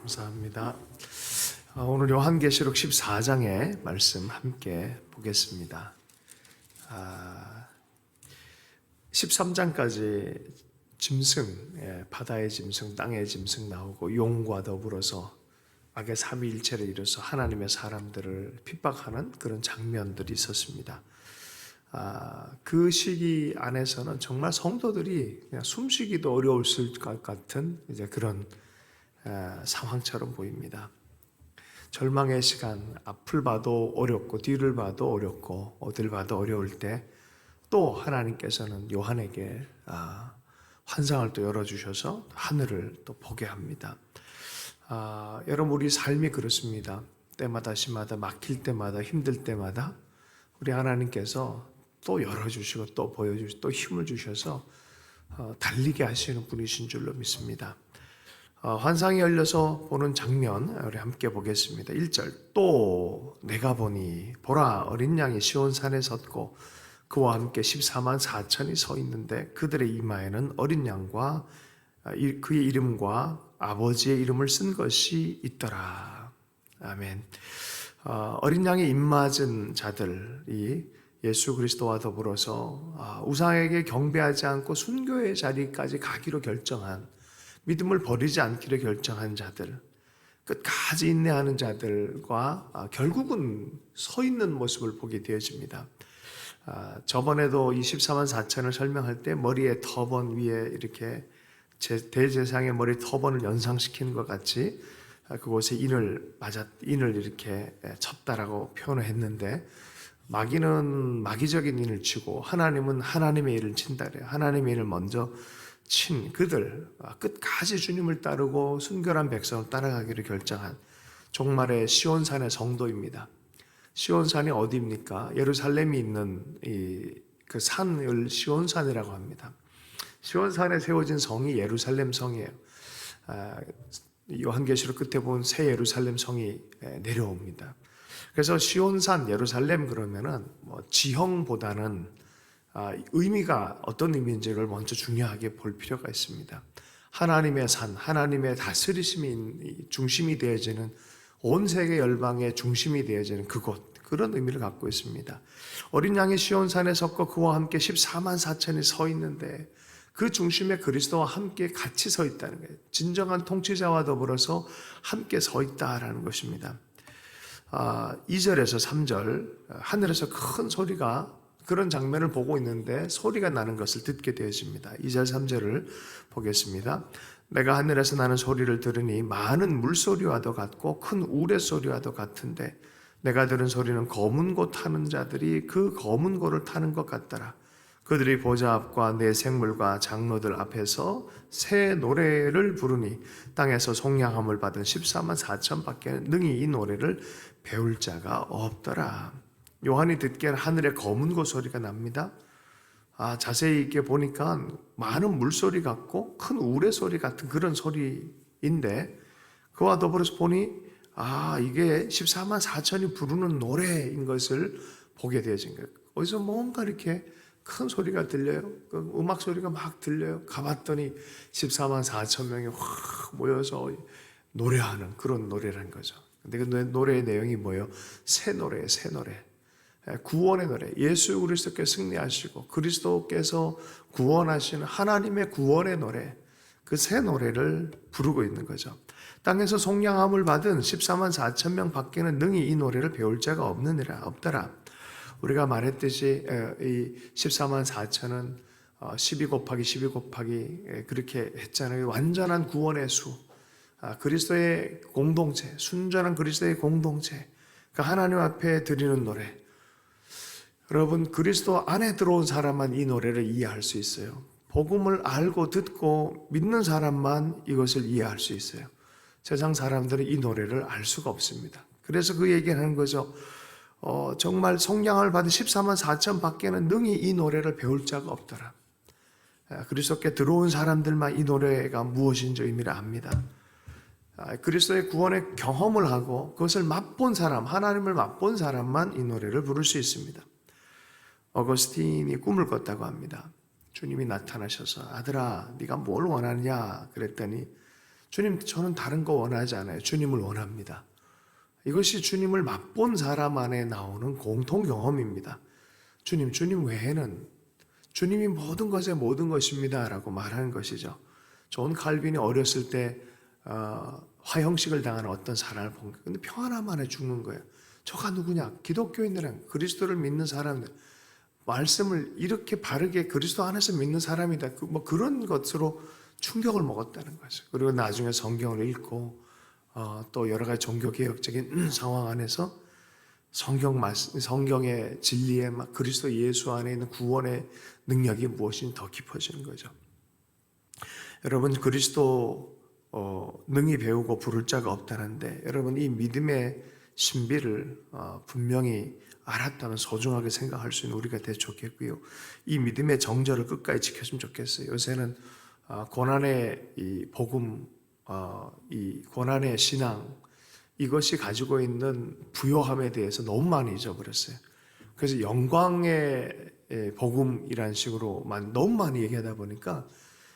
감사합니다. 오늘 요한계시록 14장의 말씀 함께 보겠습니다. 13장까지 짐승, 바다의 짐승, 땅의 짐승 나오고 용과 더불어서 악의 삼위일체를 이뤄서 하나님의 사람들을 핍박하는 그런 장면들이 있었습니다. 그 시기 안에서는 정말 성도들이 그냥 숨쉬기도 어려울 것 같은 이제 그런 상황처럼 보입니다. 절망의 시간, 앞을 봐도 어렵고 뒤를 봐도 어렵고 어딜 봐도 어려울 때 또 하나님께서는 요한에게 환상을 또 열어주셔서 하늘을 또 보게 합니다. 여러분, 우리 삶이 그렇습니다. 때마다 시마다 막힐 때마다 힘들 때마다 우리 하나님께서 또 열어주시고 또 보여주시고 또 힘을 주셔서 달리게 하시는 분이신 줄로 믿습니다. 환상이 열려서 보는 장면 우리 함께 보겠습니다. 1절, 또 내가 보니 보라 어린 양이 시온산에 섰고 그와 함께 14만 4천이 서 있는데 그들의 이마에는 어린 양과 그의 이름과 아버지의 이름을 쓴 것이 있더라. 아멘. 어린 양의 입맞은 자들이 예수 그리스도와 더불어서 우상에게 경배하지 않고 순교의 자리까지 가기로 결정한, 믿음을 버리지 않기로 결정한 자들, 끝까지 인내하는 자들과 결국은 서 있는 모습을 보게 되어집니다. 저번에도 이 14만 4천을 설명할 때 머리에 터번 위에 이렇게 대제사장의 머리 터번을 연상시키는 것 같이 그곳에 인을 이렇게 쳤다라고 표현을 했는데, 마귀는 마귀적인 인을 치고 하나님은 하나님의 일을 친다 그래요. 하나님의 일을 먼저 친 그들, 끝까지 주님을 따르고 순결한 백성을 따라가기를 결정한 종말의 시온산의 성도입니다. 시온산이 어디입니까? 예루살렘이 있는 그 산을 시온산이라고 합니다. 시온산에 세워진 성이 예루살렘 성이에요. 요한계시록 끝에 본 새 예루살렘 성이 내려옵니다. 그래서 시온산 예루살렘 그러면은 지형보다는 의미가 어떤 의미인지를 먼저 중요하게 볼 필요가 있습니다. 하나님의 산, 하나님의 다스리심이 중심이 되어지는, 온 세계 열방의 중심이 되어지는 그곳, 그런 의미를 갖고 있습니다. 어린 양이 시온산에 섰고 그와 함께 14만 4천이 서 있는데 그 중심에 그리스도와 함께 같이 서 있다는 거예요. 진정한 통치자와 더불어서 함께 서 있다라는 것입니다. 2절에서 3절, 하늘에서 큰 소리가, 그런 장면을 보고 있는데 소리가 나는 것을 듣게 되어집니다. 2절 3절을 보겠습니다. 내가 하늘에서 나는 소리를 들으니 많은 물소리와도 같고 큰 우레소리와도 같은데 내가 들은 소리는 검은 고 타는 자들이 그 검은 고를 타는 것 같더라. 그들이 보좌 앞과 내 생물과 장로들 앞에서 새 노래를 부르니 땅에서 속량함을 받은 14만 4천 밖에 능히 이 노래를 배울 자가 없더라. 요한이 듣기에는 하늘에 검은 고 소리가 납니다. 자세히 이렇게 보니까 많은 물소리 같고 큰 우레소리 같은 그런 소리인데, 그와 더불어서 보니 이게 14만 4천이 부르는 노래인 것을 보게 되어진 거예요. 어디서 뭔가 이렇게 큰 소리가 들려요. 그 음악 소리가 막 들려요. 가봤더니 14만 4천 명이 확 모여서 노래하는 그런 노래라는 거죠. 근데 그 노래의 내용이 뭐예요? 새 노래예요, 새 노래. 구원의 노래. 예수 그리스도께서 승리하시고 그리스도께서 구원하시는 하나님의 구원의 노래, 그 새 노래를 부르고 있는 거죠. 땅에서 속량함을 받은 14만 4천 명 밖에는 능히 이 노래를 배울 자가 없더라. 우리가 말했듯이 이 14만 4천은 12 곱하기 12 곱하기 그렇게 했잖아요. 완전한 구원의 수, 그리스도의 공동체, 순전한 그리스도의 공동체, 그 하나님 앞에 드리는 노래. 여러분, 그리스도 안에 들어온 사람만 이 노래를 이해할 수 있어요. 복음을 알고 듣고 믿는 사람만 이것을 이해할 수 있어요. 세상 사람들은 이 노래를 알 수가 없습니다. 그래서 그 얘기를 하는 거죠. 정말 속량을 받은 14만 4천 밖에는 능히 이 노래를 배울 자가 없더라. 그리스도께 들어온 사람들만 이 노래가 무엇인지 의미를 압니다. 그리스도의 구원의 경험을 하고 그것을 맛본 사람, 하나님을 맛본 사람만 이 노래를 부를 수 있습니다. 어거스틴이 꿈을 꿨다고 합니다. 주님이 나타나셔서 아들아 네가 뭘 원하느냐 그랬더니 주님, 저는 다른 거 원하지 않아요. 주님을 원합니다. 이것이 주님을 맛본 사람 안에 나오는 공통 경험입니다. 주님 외에는 주님이 모든 것의 모든 것입니다 라고 말하는 것이죠. 존 칼빈이 어렸을 때 화형식을 당하는 어떤 사람을 본 거예요. 근데 평안함 안에 죽는 거예요. 저가 누구냐? 기독교인들은, 그리스도를 믿는 사람들, 말씀을 이렇게 바르게 그리스도 안에서 믿는 사람이다. 그런 것으로 충격을 먹었다는 거죠. 그리고 나중에 성경을 읽고 또 여러 가지 종교개혁적인 상황 안에서 성경의 진리에 그리스도 예수 안에 있는 구원의 능력이 무엇인지 더 깊어지는 거죠. 여러분, 그리스도 능히 배우고 부를 자가 없다는데, 여러분 이 믿음의 신비를 분명히 알았다면 소중하게 생각할 수 있는 우리가 되어 좋겠고요. 이 믿음의 정절을 끝까지 지켰으면 좋겠어요. 요새는 고난의 이 복음, 이 고난의 신앙, 이것이 가지고 있는 부요함에 대해서 너무 많이 잊어버렸어요. 그래서 영광의 복음이라는 식으로만 너무 많이 얘기하다 보니까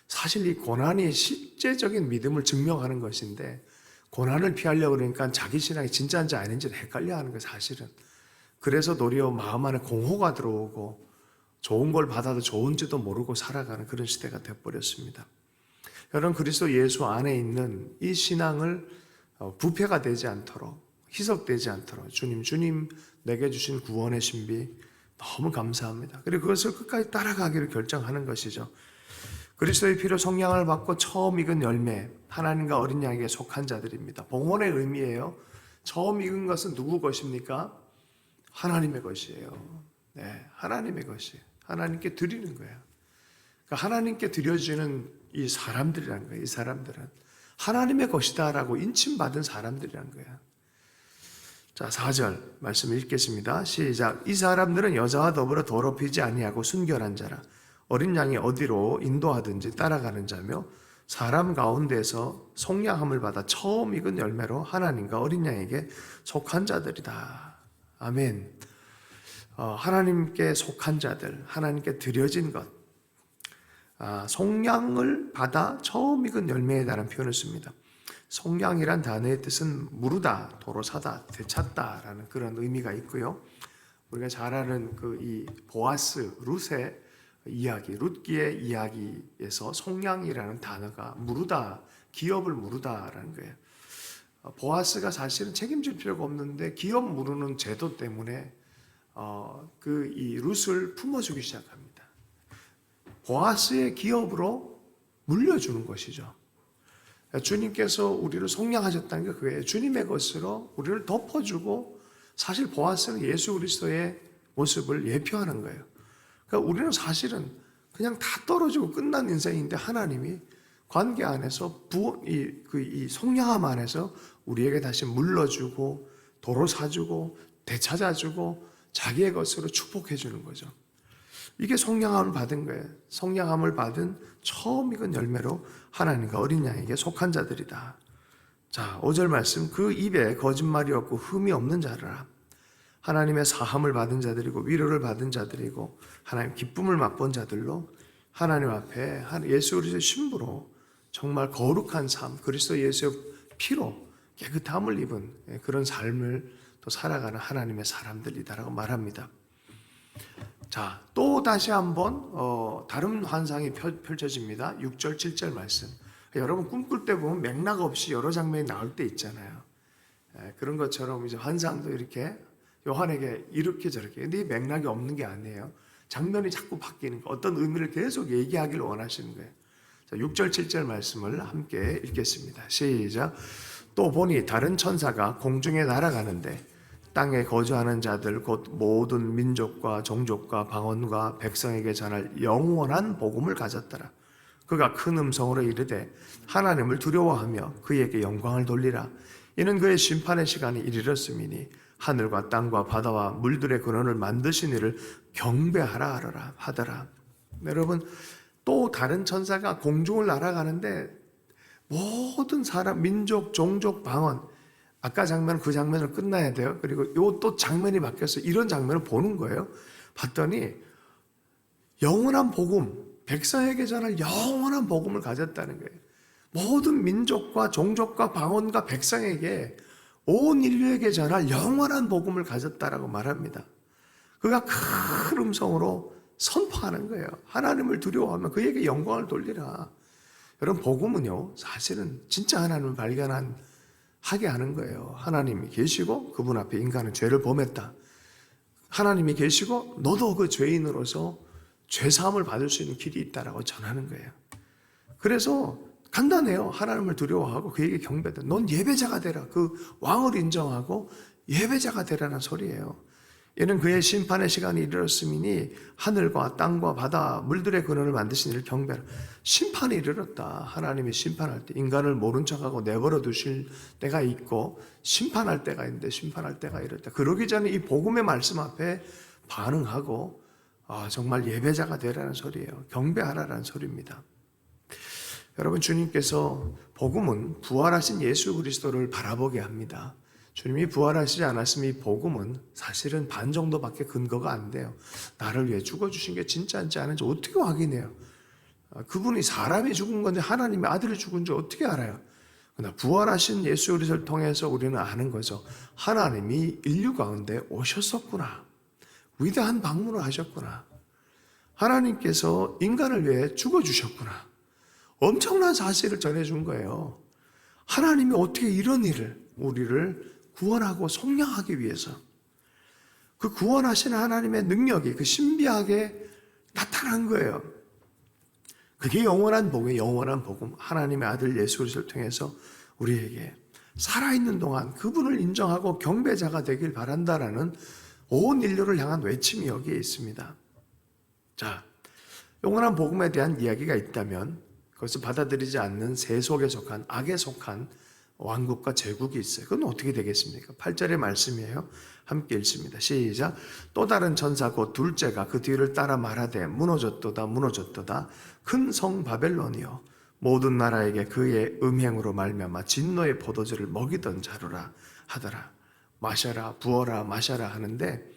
사실 이 고난이 실제적인 믿음을 증명하는 것인데, 고난을 피하려고 그러니까 자기 신앙이 진짜인지 아닌지 헷갈려하는 거예요, 사실은. 그래서 도리어 마음 안에 공허가 들어오고 좋은 걸 받아도 좋은지도 모르고 살아가는 그런 시대가 되어버렸습니다. 여러분, 그리스도 예수 안에 있는 이 신앙을 부패가 되지 않도록, 희석되지 않도록 주님 내게 주신 구원의 신비 너무 감사합니다. 그리고 그것을 끝까지 따라가기를 결정하는 것이죠. 그리스도의 피로 성량을 받고 처음 익은 열매, 하나님과 어린 양에게 속한 자들입니다. 봉헌의 의미예요. 처음 익은 것은 누구 것입니까? 하나님의 것이에요. 네, 하나님의 것이에요. 하나님께 드리는 거예요. 그러니까 하나님께 드려지는 이 사람들이라는 거예요. 이 사람들은 하나님의 것이다라고 인침받은 사람들이라는 거예요. 자, 4절 말씀 읽겠습니다. 시작. 이 사람들은 여자와 더불어 더럽히지 아니하고 순결한 자라. 어린 양이 어디로 인도하든지 따라가는 자며 사람 가운데서 속량함을 받아 처음 익은 열매로 하나님과 어린 양에게 속한 자들이다. 아멘. 하나님께 속한 자들, 하나님께 드려진 것, 속량을 받아 처음 익은 열매에 대한 표현을 씁니다. 속량이란 단어의 뜻은 무르다, 도로 사다, 되찾다라는 그런 의미가 있고요. 우리가 잘 아는 이 보아스, 룻의 이야기, 룻기의 이야기에서 속량이라는 단어가 무르다, 기업을 무르다라는 거예요. 보아스가 사실은 책임질 필요가 없는데 기업 무르는 제도 때문에 이 룻을 품어주기 시작합니다. 보아스의 기업으로 물려주는 것이죠. 주님께서 우리를 속량하셨다는 게 그거예요. 주님의 것으로 우리를 덮어주고, 사실 보아스는 예수 그리스도의 모습을 예표하는 거예요. 그러니까 우리는 사실은 그냥 다 떨어지고 끝난 인생인데, 하나님이 관계 안에서 이 속량함 안에서 우리에게 다시 물러주고 도로 사주고 되찾아주고 자기의 것으로 축복해 주는 거죠. 이게 속량함을 받은 거예요. 속량함을 받은 처음 익은 열매로 하나님과 어린 양에게 속한 자들이다. 자, 5절 말씀. 그 입에 거짓말이 없고 흠이 없는 자라. 하나님의 사함을 받은 자들이고 위로를 받은 자들이고 하나님 기쁨을 맛본 자들로 하나님 앞에 예수 그리스도의 신부로 정말 거룩한 삶, 그리스도 예수의 피로 깨끗함을 입은 그런 삶을 또 살아가는 하나님의 사람들이다라고 말합니다. 자, 또 다시 한번 다른 환상이 펼쳐집니다. 6절, 7절 말씀. 여러분 꿈꿀 때 보면 맥락 없이 여러 장면이 나올 때 있잖아요. 그런 것처럼 이제 환상도 이렇게 요한에게 이렇게 저렇게. 근데 이 맥락이 없는 게 아니에요. 장면이 자꾸 바뀌는 거, 어떤 의미를 계속 얘기하기를 원하시는 거예요. 자, 6절, 7절 말씀을 함께 읽겠습니다. 시작. 또 보니 다른 천사가 공중에 날아가는데 땅에 거주하는 자들 곧 모든 민족과 종족과 방언과 백성에게 전할 영원한 복음을 가졌더라. 그가 큰 음성으로 이르되 하나님을 두려워하며 그에게 영광을 돌리라. 이는 그의 심판의 시간이 이르렀음이니 하늘과 땅과 바다와 물들의 근원을 만드신 이를 경배하라 하더라. 여러분, 또 다른 천사가 공중을 날아가는데 모든 사람, 민족, 종족, 방언, 아까 장면 그 장면을 끝나야 돼요. 그리고 요 또 장면이 바뀌어서 이런 장면을 보는 거예요. 봤더니 영원한 복음, 백성에게 전할 영원한 복음을 가졌다는 거예요. 모든 민족과 종족과 방언과 백성에게 온 인류에게 전할 영원한 복음을 가졌다라고 말합니다. 그가 큰 음성으로 선포하는 거예요. 하나님을 두려워하면 그에게 영광을 돌리라. 여러분, 복음은요, 사실은 진짜 하나님을 하게 하는 거예요. 하나님이 계시고 그분 앞에 인간은 죄를 범했다. 하나님이 계시고 너도 그 죄인으로서 죄사함을 받을 수 있는 길이 있다라고 전하는 거예요. 그래서 간단해요. 하나님을 두려워하고 그에게 경배다. 넌 예배자가 되라. 그 왕을 인정하고 예배자가 되라는 소리예요. 이는 그의 심판의 시간이 이르렀음이니 하늘과 땅과 바다 물들의 근원을 만드신 이를 경배하라. 심판이 이르렀다. 하나님이 심판할 때 인간을 모른 척하고 내버려 두실 때가 있고 심판할 때가 있는데 심판할 때가 이르렀다. 그러기 전에 이 복음의 말씀 앞에 반응하고 정말 예배자가 되라는 소리예요. 경배하라는 소리입니다. 여러분, 주님께서 복음은 부활하신 예수 그리스도를 바라보게 합니다. 주님이 부활하시지 않았으면 이 복음은 사실은 반 정도밖에 근거가 안 돼요. 나를 위해 죽어주신 게 진짜인지 아닌지 어떻게 확인해요? 그분이 사람이 죽은 건데 하나님의 아들이 죽은 줄 어떻게 알아요? 그러나 부활하신 예수 그리스도를 통해서 우리는 아는 거죠. 하나님이 인류 가운데 오셨었구나. 위대한 방문을 하셨구나. 하나님께서 인간을 위해 죽어주셨구나. 엄청난 사실을 전해준 거예요. 하나님이 어떻게 이런 일을, 우리를 구원하고 속량하기 위해서 그 구원하시는 하나님의 능력이 그 신비하게 나타난 거예요. 그게 영원한 복음이에요. 영원한 복음. 하나님의 아들 예수 그리스도를 통해서 우리에게 살아있는 동안 그분을 인정하고 경배자가 되길 바란다라는 온 인류를 향한 외침이 여기에 있습니다. 자, 영원한 복음에 대한 이야기가 있다면 그것을 받아들이지 않는 세속에 속한, 악에 속한 왕국과 제국이 있어요. 그건 어떻게 되겠습니까? 8절의 말씀이에요. 함께 읽습니다. 시작. 또 다른 천사 곧 둘째가 그 뒤를 따라 말하되 무너졌도다 무너졌도다 큰 성 바벨론이요 모든 나라에게 그의 음행으로 말미암아 진노의 포도주를 먹이던 자루라 하더라. 마셔라 부어라 마셔라 하는데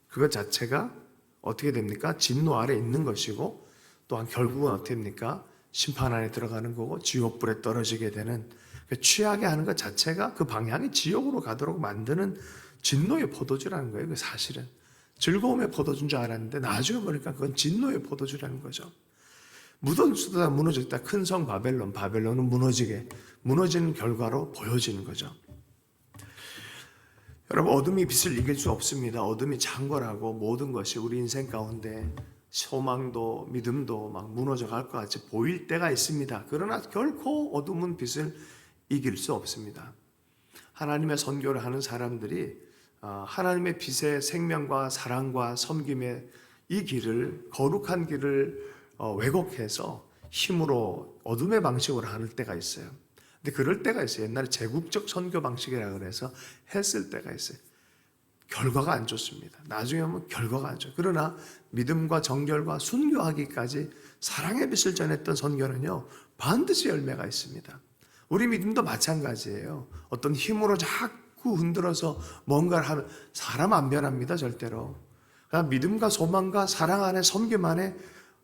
그것 자체가 어떻게 됩니까? 진노 아래 있는 것이고 또한 결국은 어떻게 됩니까? 심판 안에 들어가는 거고 지옥불에 떨어지게 되는, 취하게 하는 것 자체가 그 방향이 지옥으로 가도록 만드는 진노의 포도주라는 거예요. 그 사실은 즐거움의 포도주인 줄 알았는데 나중에 보니까 그건 진노의 포도주라는 거죠. 무너졌다 무너졌다 큰 성 바벨론, 바벨론은 무너지는 결과로 보여지는 거죠. 여러분, 어둠이 빛을 이길 수 없습니다. 어둠이 창궐하고 모든 것이 우리 인생 가운데 소망도 믿음도 막 무너져 갈 것 같이 보일 때가 있습니다. 그러나 결코 어둠은 빛을 이길 수 없습니다. 하나님의 선교를 하는 사람들이 하나님의 빛의 생명과 사랑과 섬김의 이 길을, 거룩한 길을 왜곡해서 힘으로 어둠의 방식으로 하는 때가 있어요. 근데 그럴 때가 있어요. 옛날에 제국적 선교 방식이라고 해서 했을 때가 있어요. 결과가 안 좋습니다. 나중에 보면 결과가 안 좋아요. 그러나 믿음과 정결과 순교하기까지 사랑의 빛을 전했던 선교는요, 반드시 열매가 있습니다. 우리 믿음도 마찬가지예요. 어떤 힘으로 자꾸 흔들어서 뭔가를 하면 사람 안 변합니다, 절대로. 그러니까 믿음과 소망과 사랑 안에 섬김 안에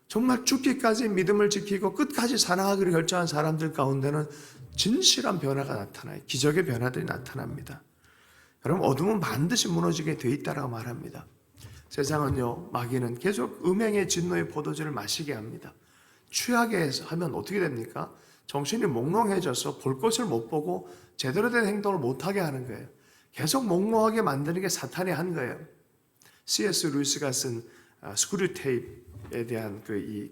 정말 죽기까지 믿음을 지키고 끝까지 사랑하기를 결정한 사람들 가운데는 진실한 변화가 나타나요. 기적의 변화들이 나타납니다. 여러분, 어둠은 반드시 무너지게 돼 있다라고 말합니다. 세상은요, 마귀는 계속 음행의 진노의 포도주를 마시게 합니다. 취하게 하면 어떻게 됩니까? 정신이 몽롱해져서 볼 것을 못 보고 제대로 된 행동을 못하게 하는 거예요. 계속 몽롱하게 만드는 게 사탄이 한 거예요. C.S. 루이스가 쓴 스크류테이프에 대한 이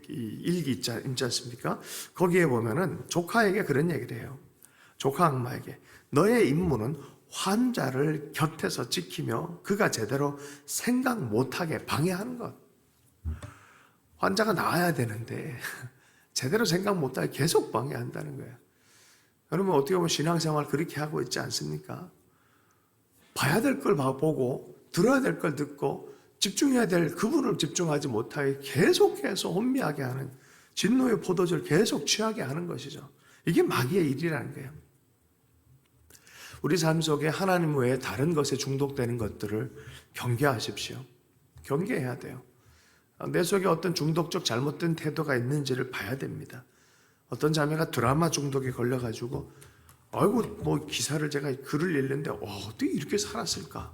일기 있지 않습니까? 거기에 보면은 조카에게 그런 얘기를 해요. 조카 악마에게 너의 임무는 환자를 곁에서 지키며 그가 제대로 생각 못하게 방해하는 것. 환자가 나아야 되는데 제대로 생각 못하게 계속 방해한다는 거예요. 여러분, 어떻게 보면 신앙생활 그렇게 하고 있지 않습니까? 봐야 될 걸 보고 들어야 될 걸 듣고 집중해야 될 그분을 집중하지 못하게 계속해서 혼미하게 하는, 진노의 포도주를 계속 취하게 하는 것이죠. 이게 마귀의 일이라는 거예요. 우리 삶 속에 하나님 외에 다른 것에 중독되는 것들을 경계하십시오. 경계해야 돼요. 내 속에 어떤 중독적 잘못된 태도가 있는지를 봐야 됩니다. 어떤 자매가 드라마 중독에 걸려가지고 아이고 뭐 기사를 제가 글을 읽는데 어떻게 이렇게 살았을까?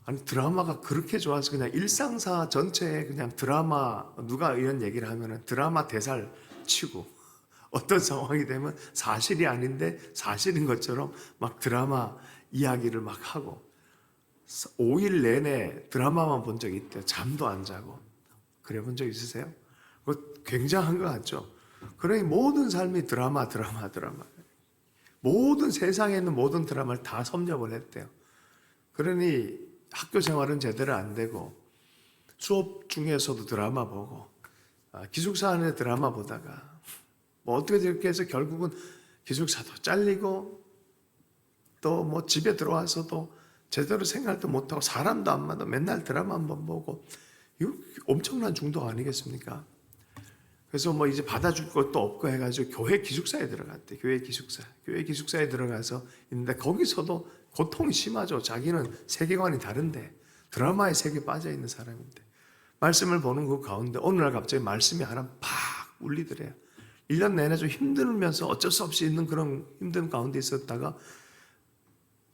아니 드라마가 그렇게 좋아서 그냥 일상사 전체에 그냥 드라마 누가 이런 얘기를 하면은 드라마 대사를 치고 어떤 상황이 되면 사실이 아닌데 사실인 것처럼 막 드라마 이야기를 막 하고 5일 내내 드라마만 본 적이 있대요. 잠도 안 자고. 그래 본 적 있으세요? 그거 굉장한 것 같죠? 그러니 모든 삶이 드라마. 모든 세상에 있는 모든 드라마를 다 섭렵을 했대요. 그러니 학교 생활은 제대로 안 되고 수업 중에서도 드라마 보고 기숙사 안에 드라마 보다가 뭐 어떻게 이렇게 해서 결국은 기숙사도 잘리고 또 뭐 집에 들어와서도 제대로 생활도 못하고 사람도 안 만나 맨날 드라마 한번 보고 이거 엄청난 중독 아니겠습니까? 그래서 뭐 이제 받아줄 것도 없고 해가지고 교회 기숙사에 들어갔대. 교회 기숙사에 들어가서 있는데 거기서도 고통이 심하죠. 자기는 세계관이 다른데 드라마에 세계 빠져 있는 사람인데 말씀을 보는 그 가운데 어느 날 갑자기 말씀이 하나 팍 울리더래요. 1년 내내 좀 힘들면서 어쩔 수 없이 있는 그런 힘든 가운데 있었다가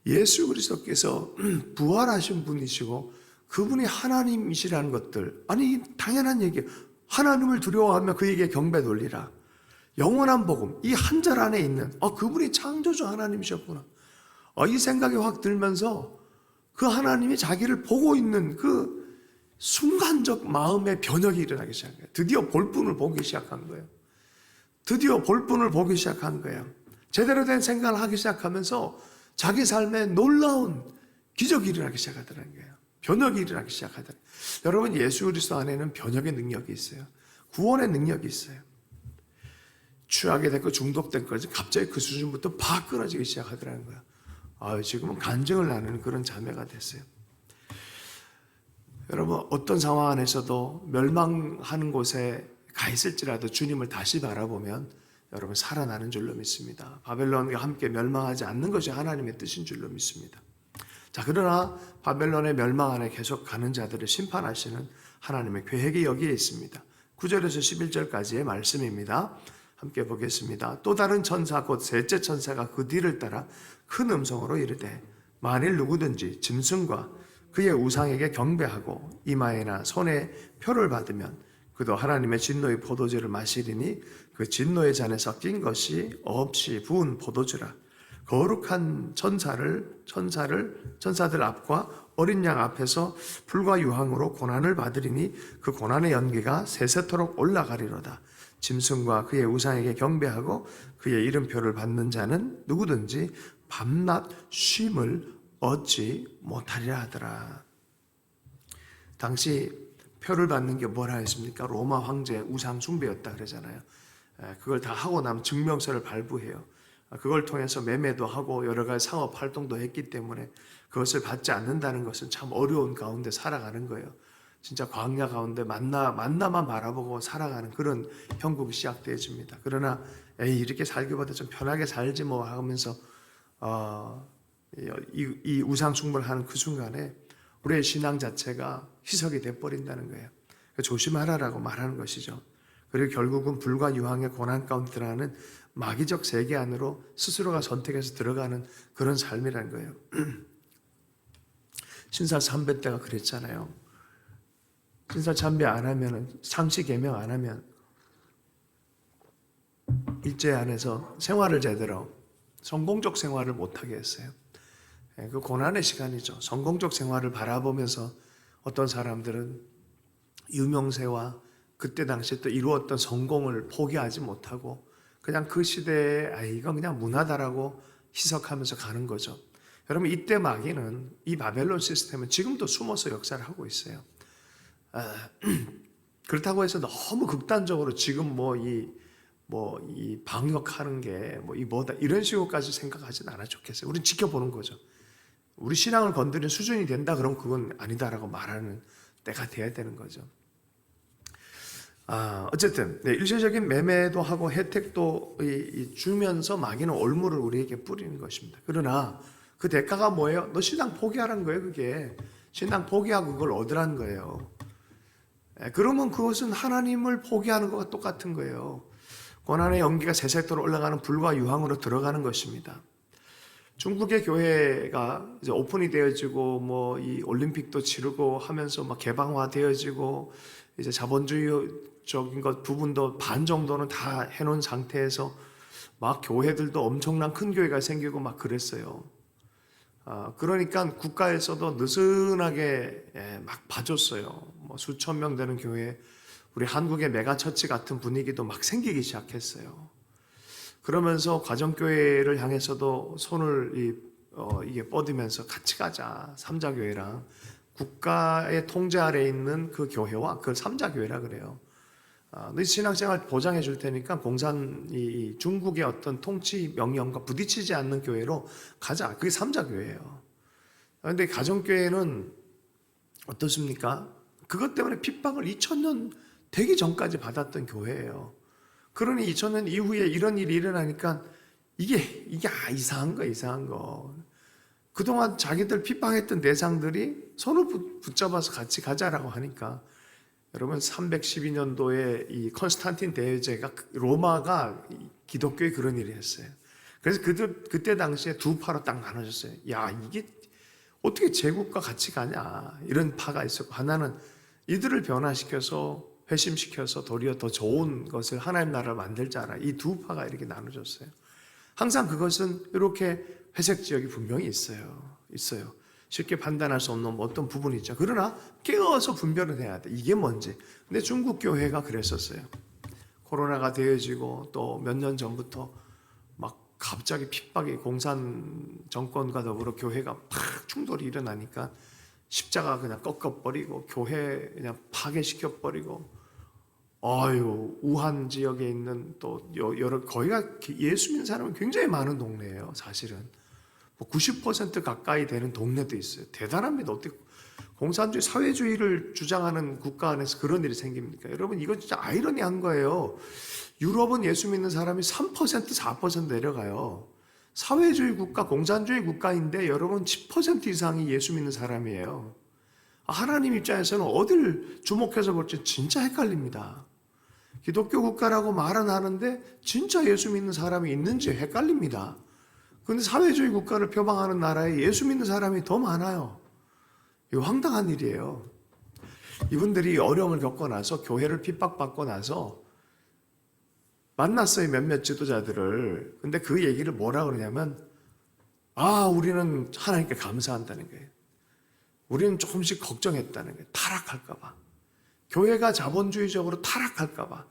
예수 그리스도께서 부활하신 분이시고 그분이 하나님이시라는 것들, 아니 당연한 얘기예요. 하나님을 두려워하며 그에게 경배 돌리라. 영원한 복음, 이 한 절 안에 있는 그분이 창조주 하나님이셨구나. 이 생각이 확 들면서 그 하나님이 자기를 보고 있는 그 순간적 마음의 변혁이 일어나기 시작한 거예요. 드디어 볼분을 보기 시작한 거예요. 제대로 된 생각을 하기 시작하면서 자기 삶에 놀라운 기적이 일어나기 시작하더라는 거예요. 변혁이 일어나기 시작하더라는 거예요. 여러분 예수 그리스도 안에는 변혁의 능력이 있어요. 구원의 능력이 있어요. 취하게 됐고 중독된 거지 갑자기 그 수준부터 팍 끊어지기 시작하더라는 거예요. 지금은 간증을 나누는 그런 자매가 됐어요. 여러분 어떤 상황 안에서도 멸망하는 곳에 가 있을지라도 주님을 다시 바라보면 여러분 살아나는 줄로 믿습니다. 바벨론과 함께 멸망하지 않는 것이 하나님의 뜻인 줄로 믿습니다. 자, 그러나 바벨론의 멸망 안에 계속 가는 자들을 심판하시는 하나님의 계획이 여기에 있습니다. 9절에서 11절까지의 말씀입니다. 함께 보겠습니다. 또 다른 천사 곧 셋째 천사가 그 뒤를 따라 큰 음성으로 이르되 만일 누구든지 짐승과 그의 우상에게 경배하고 이마에나 손에 표를 받으면 그도 하나님의 진노의 포도주를 마시리니 그 진노의 잔에 섞인 것이 없이 부은 포도주라. 거룩한 천사들 앞과 어린 양 앞에서 불과 유황으로 고난을 받으리니 그 고난의 연기가 세세토록 올라가리로다. 짐승과 그의 우상에게 경배하고 그의 이름표를 받는 자는 누구든지 밤낮 쉼을 얻지 못하리라 하더라. 당시 표를 받는 게 뭐라 했습니까? 로마 황제의 우상 숭배였다 그러잖아요. 그걸 다 하고 나면 증명서를 발부해요. 그걸 통해서 매매도 하고 여러 가지 상업 활동도 했기 때문에 그것을 받지 않는다는 것은 참 어려운 가운데 살아가는 거예요. 진짜 광야 가운데 만나만 바라보고 살아가는 그런 형국이 시작되어집니다. 그러나 이렇게 살기보다 좀 편하게 살지 뭐 하면서 이 우상 숭배를 하는 그 순간에 우리의 신앙 자체가 희석이 돼버린다는 거예요. 조심하라라고 말하는 것이죠. 그리고 결국은 불과 유황의 고난 가운데 들어가는 마귀적 세계 안으로 스스로가 선택해서 들어가는 그런 삶이라는 거예요. 신사 참배 때가 그랬잖아요. 신사 참배 안 하면, 상시 계명 안 하면 일제 안에서 생활을 제대로 성공적 생활을 못하게 했어요. 그 고난의 시간이죠. 성공적 생활을 바라보면서 어떤 사람들은 유명세와 그때 당시에 또 이루었던 성공을 포기하지 못하고 그냥 그 시대에 이건 그냥 문화다라고 희석하면서 가는 거죠. 여러분 이때 마귀는 이 바벨론 시스템은 지금도 숨어서 역사를 하고 있어요. 그렇다고 해서 너무 극단적으로 지금 이 방역하는 게 뭐다 이런 식으로까지 생각하지는 않아 좋겠어요. 우리는 지켜보는 거죠. 우리 신앙을 건드리는 수준이 된다 그러면 그건 아니다라고 말하는 때가 돼야 되는 거죠. 어쨌든 일시적인 매매도 하고 혜택도 주면서 마귀는 올무를 우리에게 뿌리는 것입니다. 그러나 그 대가가 뭐예요? 너 신앙 포기하라는 거예요. 그게 신앙 포기하고 그걸 얻으라는 거예요. 그러면 그것은 하나님을 포기하는 것과 똑같은 거예요. 고난의 연기가 세sek토로 올라가는 불과 유황으로 들어가는 것입니다. 중국의 교회가 이제 오픈이 되어지고 뭐 이 올림픽도 치르고 하면서 막 개방화되어지고 이제 자본주의적인 것 부분도 반 정도는 다 해놓은 상태에서 막 교회들도 엄청난 큰 교회가 생기고 막 그랬어요. 그러니까 국가에서도 느슨하게 막 봐줬어요. 뭐 수천 명 되는 교회, 우리 한국의 메가처치 같은 분위기도 막 생기기 시작했어요. 그러면서 가정교회를 향해서도 손을 이게 뻗으면서 같이 가자. 삼자교회랑 국가의 통제 아래에 있는 그 교회와 그 삼자교회라 그래요. 너희 신앙생활 보장해 줄 테니까 이 중국의 어떤 통치 명령과 부딪히지 않는 교회로 가자. 그게 삼자교회예요. 그런데 가정교회는 어떻습니까? 그것 때문에 핍박을 2000년 되기 전까지 받았던 교회예요. 그러니 2000년 이후에 이런 일이 일어나니까 이게 이상한 거. 그동안 자기들 핍박했던 대상들이 손을 붙잡아서 같이 가자라고 하니까 여러분 312년도에 이 컨스탄틴 대제가 로마가 기독교에 그런 일을 했어요. 그래서 그때 당시에 두 파로 딱 나눠졌어요. 야, 이게 어떻게 제국과 같이 가냐 이런 파가 있었고, 하나는 이들을 변화시켜서 회심시켜서 도리어 더 좋은 것을 하나님 나라를 만들자라. 이 두 파가 이렇게 나눠졌어요. 항상 그것은 이렇게 회색 지역이 분명히 있어요. 쉽게 판단할 수 없는 어떤 부분이 있죠. 그러나 깨어서 분별을 해야 돼. 이게 뭔지. 근데 중국 교회가 그랬었어요. 코로나가 되어지고 또 몇 년 전부터 막 갑자기 핍박이 공산 정권과 더불어 교회가 팍 충돌이 일어나니까 십자가 그냥 꺾어버리고 교회 그냥 파괴시켜버리고, 우한 지역에 있는 또 여러 거기가 예수 믿는 사람은 굉장히 많은 동네예요. 사실은 뭐 90% 가까이 되는 동네도 있어요. 대단합니다. 어떻게 공산주의 사회주의를 주장하는 국가 안에서 그런 일이 생깁니까? 여러분, 이거 진짜 아이러니한 거예요. 유럽은 예수 믿는 사람이 3% 4% 내려가요. 사회주의 국가, 공산주의 국가인데 여러분 10% 이상이 예수 믿는 사람이에요. 하나님 입장에서는 어딜 주목해서 볼지 진짜 헷갈립니다. 기독교 국가라고 말은 하는데 진짜 예수 믿는 사람이 있는지 헷갈립니다. 그런데 사회주의 국가를 표방하는 나라에 예수 믿는 사람이 더 많아요. 이거 황당한 일이에요. 이분들이 어려움을 겪고 나서, 교회를 핍박받고 나서 만났어요, 몇몇 지도자들을. 근데 그 얘기를 뭐라 그러냐면, 우리는 하나님께 감사한다는 거예요. 우리는 조금씩 걱정했다는 거예요. 타락할까봐. 교회가 자본주의적으로 타락할까봐.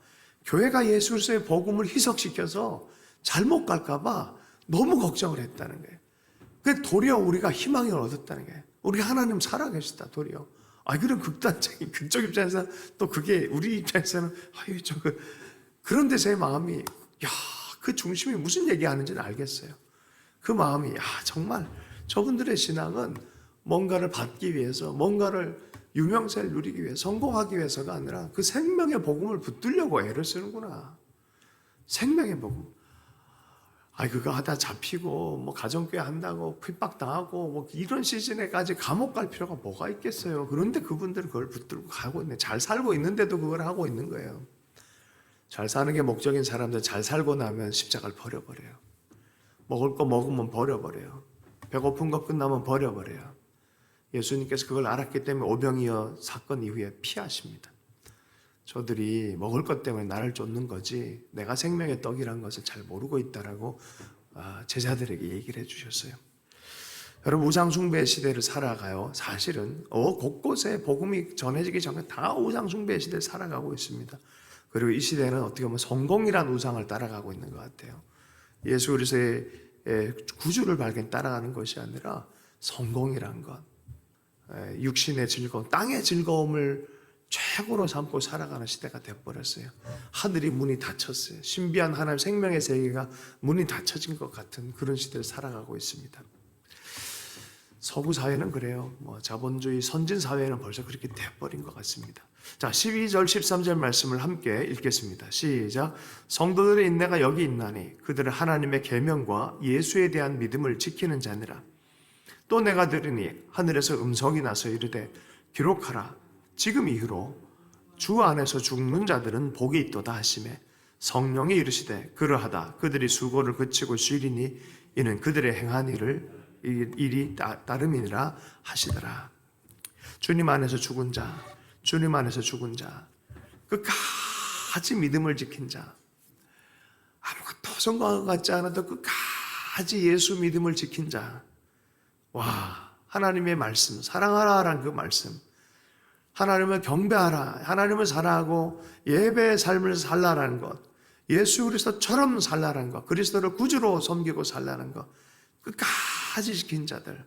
교회가 예수 그리스도의 복음을 희석시켜서 잘못 갈까봐 너무 걱정을 했다는 거예요. 그 도리어 우리가 희망을 얻었다는 거예요. 우리 하나님 살아계시다, 도리어. 그런 극단적인, 그쪽 입장에서 또 그게 우리 입장에서는, 그런데 제 마음이, 그 중심이 무슨 얘기하는지는 알겠어요. 그 마음이, 정말 저분들의 신앙은 뭔가를 받기 위해서, 뭔가를 유명세를 누리기 위해, 성공하기 위해서가 아니라 그 생명의 복음을 붙들려고 애를 쓰는구나. 생명의 복음. 그거 하다 잡히고, 뭐 가정교회 한다고 핍박당하고, 뭐 이런 시즌에까지 감옥 갈 필요가 뭐가 있겠어요. 그런데 그분들은 그걸 붙들고 가고 있네. 잘 살고 있는데도 그걸 하고 있는 거예요. 잘 사는 게 목적인 사람들, 잘 살고 나면 십자가를 버려버려요. 먹을 거 먹으면 버려버려요. 배고픈 거 끝나면 버려버려요. 예수님께서 그걸 알았기 때문에 오병이어 사건 이후에 피하십니다. 저들이 먹을 것 때문에 나를 쫓는 거지 내가 생명의 떡이라는 것을 잘 모르고 있다라고 제자들에게 얘기를 해주셨어요. 여러분, 우상숭배 시대를 살아가요. 사실은 곳곳에 복음이 전해지기 전에 다 우상숭배 시대를 살아가고 있습니다. 그리고 이 시대는 어떻게 보면 성공이란 우상을 따라가고 있는 것 같아요. 예수 그리스도의 구주를 따라가는 것이 아니라 성공이란 것, 육신의 즐거움, 땅의 즐거움을 최고로 삼고 살아가는 시대가 되어버렸어요. 하늘이 문이 닫혔어요. 신비한 하나님 생명의 세계가 문이 닫혀진 것 같은 그런 시대를 살아가고 있습니다. 서구 사회는 그래요. 자본주의 선진 사회는 벌써 그렇게 되어버린 것 같습니다. 자, 12절 13절 말씀을 함께 읽겠습니다. 시작. 성도들의 인내가 여기 있나니 그들은 하나님의 계명과 예수에 대한 믿음을 지키는 자니라. 또 내가 들으니 하늘에서 음성이 나서 이르되 기록하라. 지금 이후로 주 안에서 죽는 자들은 복이 있도다 하시매 성령이 이르시되 그러하다. 그들이 수고를 그치고 쉬리니 이는 그들의 행한 일이 따름이니라 하시더라. 주님 안에서 죽은 자, 주님 안에서 죽은 자, 끝까지 믿음을 지킨 자, 아무것도 성공한 것 같지 않아도 끝까지 예수 믿음을 지킨 자, 와, 하나님의 말씀, 사랑하라라는 그 말씀, 하나님을 경배하라, 하나님을 사랑하고 예배의 삶을 살라라는 것, 예수 그리스도처럼 살라라는 것, 그리스도를 구주로 섬기고 살라는 것, 끝까지 지킨 자들.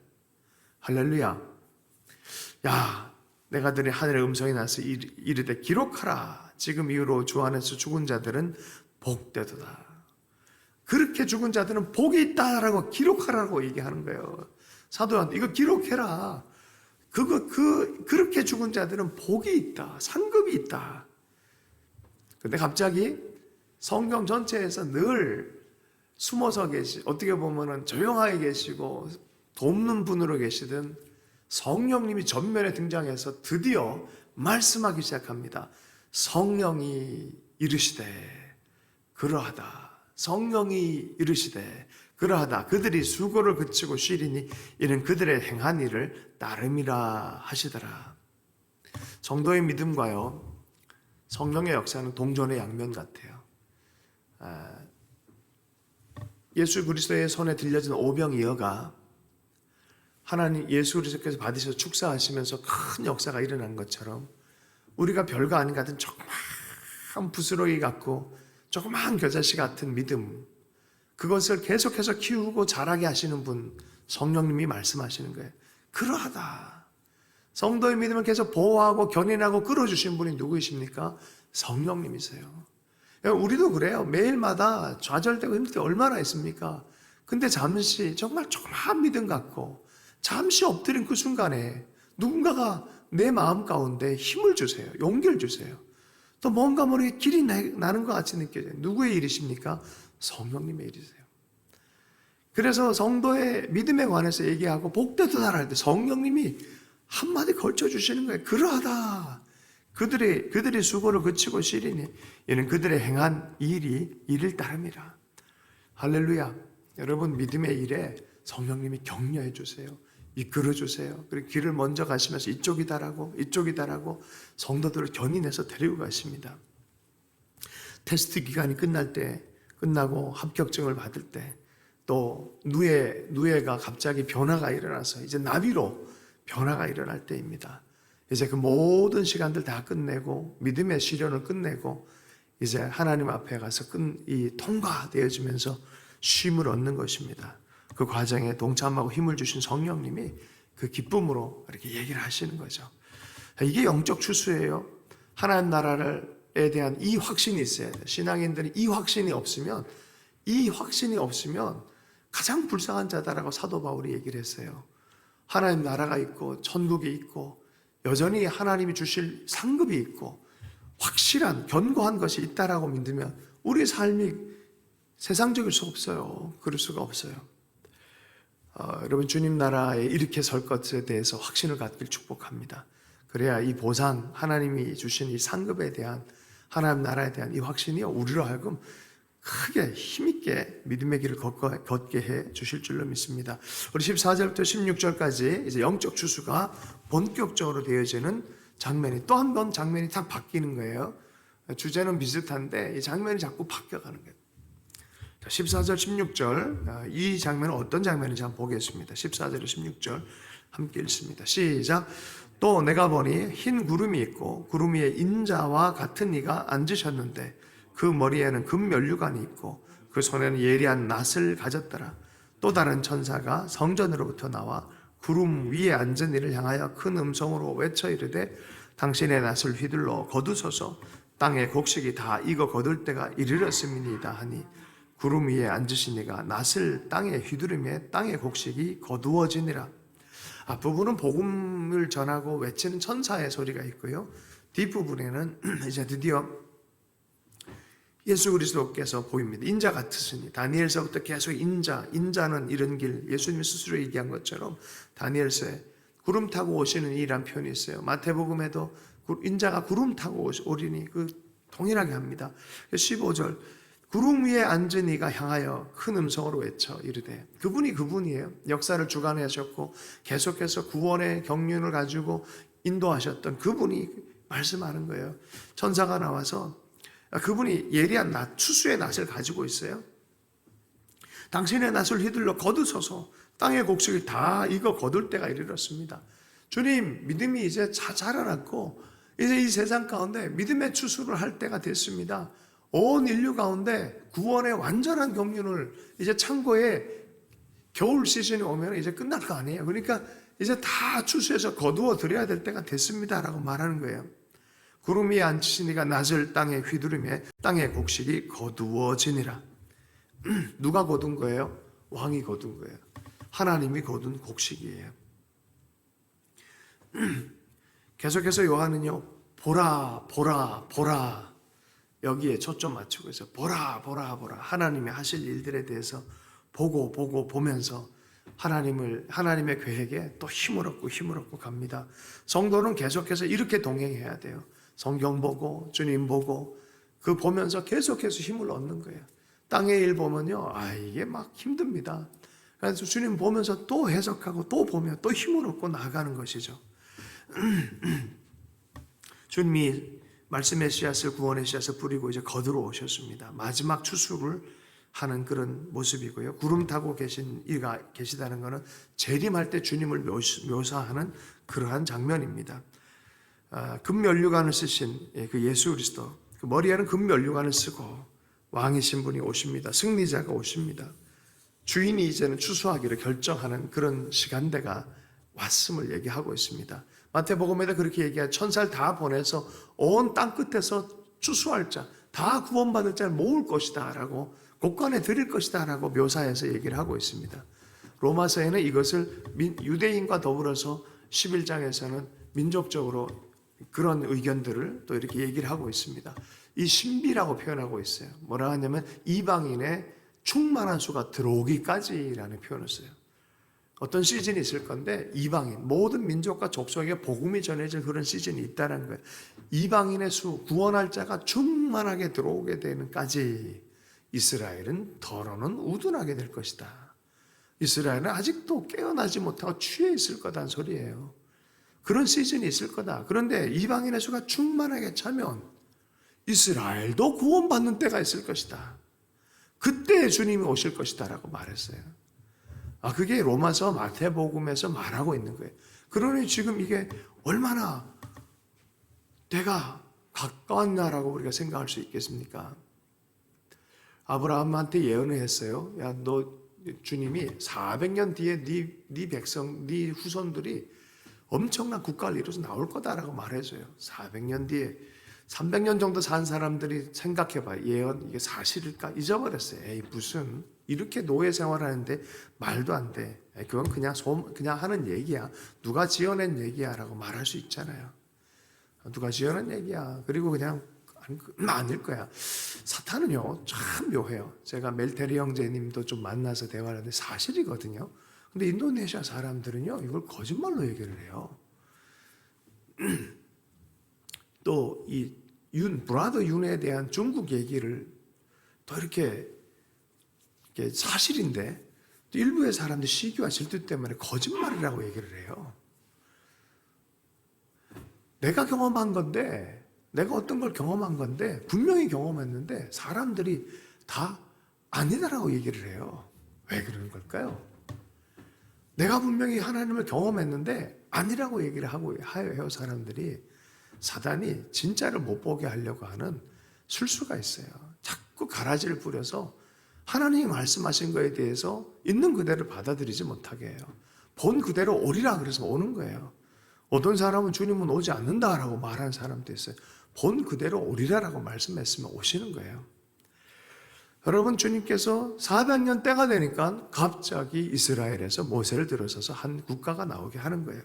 할렐루야. 야, 내가 들은 하늘의 음성이 나서 이르되 기록하라. 지금 이후로 주 안에서 죽은 자들은 복되도다. 그렇게 죽은 자들은 복이 있다라고 기록하라고 얘기하는 거예요. 사도한테 이거 기록해라. 그렇게 죽은 자들은 복이 있다. 상급이 있다. 근데 갑자기 성경 전체에서 늘 숨어서 어떻게 보면은 조용하게 계시고 돕는 분으로 계시던 성령님이 전면에 등장해서 드디어 말씀하기 시작합니다. 성령이 이르시되 그러하다. 성령이 이르시되 그러하다. 그들이 수고를 그치고 쉬리니 이는 그들의 행한 일을 따름이라 하시더라. 성도의 믿음과요, 성령의 역사는 동전의 양면 같아요. 예수 그리스도의 손에 들려진 오병이어가 하나님 예수 그리스도께서 받으셔서 축사하시면서 큰 역사가 일어난 것처럼 우리가 별거 아닌 것 같은 조그마한 부스러기 같고 조그마한 겨자씨 같은 믿음, 그것을 계속해서 키우고 자라게 하시는 분, 성령님이 말씀하시는 거예요. 그러하다. 성도의 믿음을 계속 보호하고 견인하고 끌어주신 분이 누구이십니까? 성령님이세요. 우리도 그래요. 매일마다 좌절되고 힘들 때 얼마나 있습니까? 근데 잠시 정말 조그마한 믿음 갖고 잠시 엎드린 그 순간에 누군가가 내 마음 가운데 힘을 주세요. 용기를 주세요. 또 뭔가 모르게 길이 나는 것 같이 느껴져요. 누구의 일이십니까? 성령님의 일이세요. 그래서 성도의 믿음에 관해서 얘기하고 복되도다 할 때 성령님이 한마디 걸쳐주시는 거예요. 그러하다. 그들이 수고를 그치고 쉬리니 이는 그들의 행한 일을 따름이라. 할렐루야. 여러분 믿음의 일에 성령님이 격려해 주세요. 이끌어 주세요. 그리고 길을 먼저 가시면서 이쪽이다라고 성도들을 견인해서 데리고 가십니다. 테스트 기간이 끝나고 합격증을 받을 때 또 누에가 갑자기 변화가 일어나서 이제 나비로 변화가 일어날 때입니다. 이제 그 모든 시간들 다 끝내고 믿음의 시련을 끝내고 이제 하나님 앞에 가서 통과되어지면서 쉼을 얻는 것입니다. 그 과정에 동참하고 힘을 주신 성령님이 그 기쁨으로 이렇게 얘기를 하시는 거죠. 이게 영적 추수예요. 하나님 나라에 대한 이 확신이 있어야 돼요. 신앙인들이 이 확신이 없으면 가장 불쌍한 자다라고 사도 바울이 얘기를 했어요. 하나님 나라가 있고 천국이 있고 여전히 하나님이 주실 상급이 있고 확실한 견고한 것이 있다라고 믿으면 우리 삶이 세상적일 수 없어요. 그럴 수가 없어요. 여러분 주님 나라에 이렇게 설 것에 대해서 확신을 갖길 축복합니다. 그래야 이 보상, 하나님이 주신 이 상급에 대한 하나님 나라에 대한 이 확신이 우리로 하여금 크게 힘있게 믿음의 길을 걷게 해 주실 줄로 믿습니다. 우리 14절부터 16절까지 이제 영적 추수가 본격적으로 되어지는 장면이 또 한 번 장면이 딱 바뀌는 거예요. 주제는 비슷한데 이 장면이 자꾸 바뀌어가는 거예요. 14절 16절 이 장면은 어떤 장면인지 한번 보겠습니다. 14절 16절 함께 읽습니다. 시작. 또 내가 보니 흰 구름이 있고 구름 위에 인자와 같은 이가 앉으셨는데 그 머리에는 금면류관이 있고 그 손에는 예리한 낫을 가졌더라. 또 다른 천사가 성전으로부터 나와 구름 위에 앉은 이를 향하여 큰 음성으로 외쳐 이르되 당신의 낫을 휘둘러 거두소서. 땅의 곡식이 다 익어 거둘 때가 이르렀음이니이다 하니 구름 위에 앉으신 이가 낫을 땅에 휘두르며 땅의 곡식이 거두어지니라. 앞부분은 복음을 전하고 외치는 천사의 소리가 있고요. 뒷부분에는 이제 드디어 예수 그리스도께서 보입니다. 인자 같으시니 다니엘서부터 계속 인자는 이런 길, 예수님이 스스로 얘기한 것처럼 다니엘서에 구름 타고 오시는 이란 표현이 있어요. 마태복음에도 인자가 구름 타고 오리니 그 동일하게 합니다. 15절 구름 위에 앉은 이가 향하여 큰 음성으로 외쳐 이르되 그분이 그분이에요. 역사를 주관하셨고 계속해서 구원의 경륜을 가지고 인도하셨던 그분이 말씀하는 거예요. 천사가 나와서 그분이 예리한 추수의 낫을 가지고 있어요. 당신의 낫을 휘둘러 거두소서. 땅의 곡식을 다 익어 거둘 때가 이르렀습니다. 주님, 믿음이 이제 자라났고 이제 이 세상 가운데 믿음의 추수를 할 때가 됐습니다. 온 인류 가운데 구원의 완전한 경륜을 이제 창고에 겨울 시즌이 오면 이제 끝날 거 아니에요. 그러니까 이제 다 추수해서 거두어 드려야 될 때가 됐습니다라고 말하는 거예요. 구름 위에 앉으시니가 낫을 땅에 휘두르며 땅의 곡식이 거두어지니라. 누가 거둔 거예요? 왕이 거둔 거예요. 하나님이 거둔 곡식이에요. 계속해서 요한은요, 보라, 보라, 보라. 여기에 초점 맞추고 있어요. 보라, 보라, 보라. 하나님이 하실 일들에 대해서 보고 보면서 하나님의 계획에 또 힘을 얻고 갑니다. 성도는 계속해서 이렇게 동행해야 돼요. 성경 보고 주님 보고 그 보면서 계속해서 힘을 얻는 거예요. 땅의 일 보면요, 이게 막 힘듭니다. 그래서 주님 보면서 또 해석하고 또 보며 또 힘을 얻고 나가는 것이죠. 주님이 말씀의 씨앗을 구원의 씨앗을 뿌리고 이제 거두러 오셨습니다. 마지막 추수를 하는 그런 모습이고요. 구름 타고 계신 이가 계시다는 것은 재림할 때 주님을 묘사하는 그러한 장면입니다. 금면류관을 쓰신 그 예수 그리스도, 그 머리에는 금면류관을 쓰고 왕이신 분이 오십니다. 승리자가 오십니다. 주인이 이제는 추수하기를 결정하는 그런 시간대가 왔음을 얘기하고 있습니다. 마태복음에도 그렇게 얘기해요. 천사를 다 보내서 온 땅 끝에서 추수할 자, 다 구원받을 자를 모을 것이다 라고 곳간에 드릴 것이다 라고 묘사해서 얘기를 하고 있습니다. 로마서에는 이것을 유대인과 더불어서 11장에서는 민족적으로 그런 의견들을 또 이렇게 얘기를 하고 있습니다. 이 신비라고 표현하고 있어요. 뭐라 하냐면 이방인의 충만한 수가 들어오기까지라는 표현을 써요. 어떤 시즌이 있을 건데 이방인, 모든 민족과 족속에게 복음이 전해질 그런 시즌이 있다는 거예요. 이방인의 수, 구원할 자가 충만하게 들어오게 되는까지 이스라엘은 더러는 우둔하게 될 것이다. 이스라엘은 아직도 깨어나지 못하고 취해 있을 거다는 소리예요. 그런 시즌이 있을 거다. 그런데 이방인의 수가 충만하게 차면 이스라엘도 구원받는 때가 있을 것이다. 그때 주님이 오실 것이다 라고 말했어요. 그게 로마서 마태복음에서 말하고 있는 거예요. 그러니 지금 이게 얼마나 때가 가까웠나라고 우리가 생각할 수 있겠습니까? 아브라함한테 예언을 했어요. 야, 너 주님이 400년 뒤에 네 백성, 네 후손들이 엄청난 국가를 이루어서 나올 거다라고 말해줘요. 400년 뒤에 300년 정도 산 사람들이 생각해봐요. 예언 이게 사실일까? 잊어버렸어요. 에이 무슨 이렇게 노예 생활하는데 말도 안 돼. 그건 그냥 하는 얘기야. 누가 지어낸 얘기야 라고 말할 수 있잖아요. 누가 지어낸 얘기야. 그리고 그냥 아닐 거야. 사탄은요 참 묘해요. 제가 멜테리 형제님도 좀 만나서 대화를 하는데 사실이거든요. 근데 인도네시아 사람들은요 이걸 거짓말로 얘기를 해요. 또 이 브라더 윤에 대한 중국 얘기를 또 이렇게 사실인데 또 일부의 사람들이 시기와 질투 때문에 거짓말이라고 얘기를 해요. 내가 경험한 건데, 내가 어떤 걸 경험한 건데 분명히 경험했는데 사람들이 다 아니다라고 얘기를 해요. 왜 그러는 걸까요? 내가 분명히 하나님을 경험했는데 아니라고 얘기를 하고 해요. 사람들이. 사단이 진짜를 못 보게 하려고 하는 술수가 있어요. 자꾸 가라지를 뿌려서 하나님이 말씀하신 거에 대해서 있는 그대로 받아들이지 못하게 해요. 본 그대로 오리라 그래서 오는 거예요. 어떤 사람은 주님은 오지 않는다라고 말하는 사람도 있어요. 본 그대로 오리라라고 말씀했으면 오시는 거예요. 여러분, 주님께서 400년 때가 되니까 갑자기 이스라엘에서 모세를 들어서서 한 국가가 나오게 하는 거예요.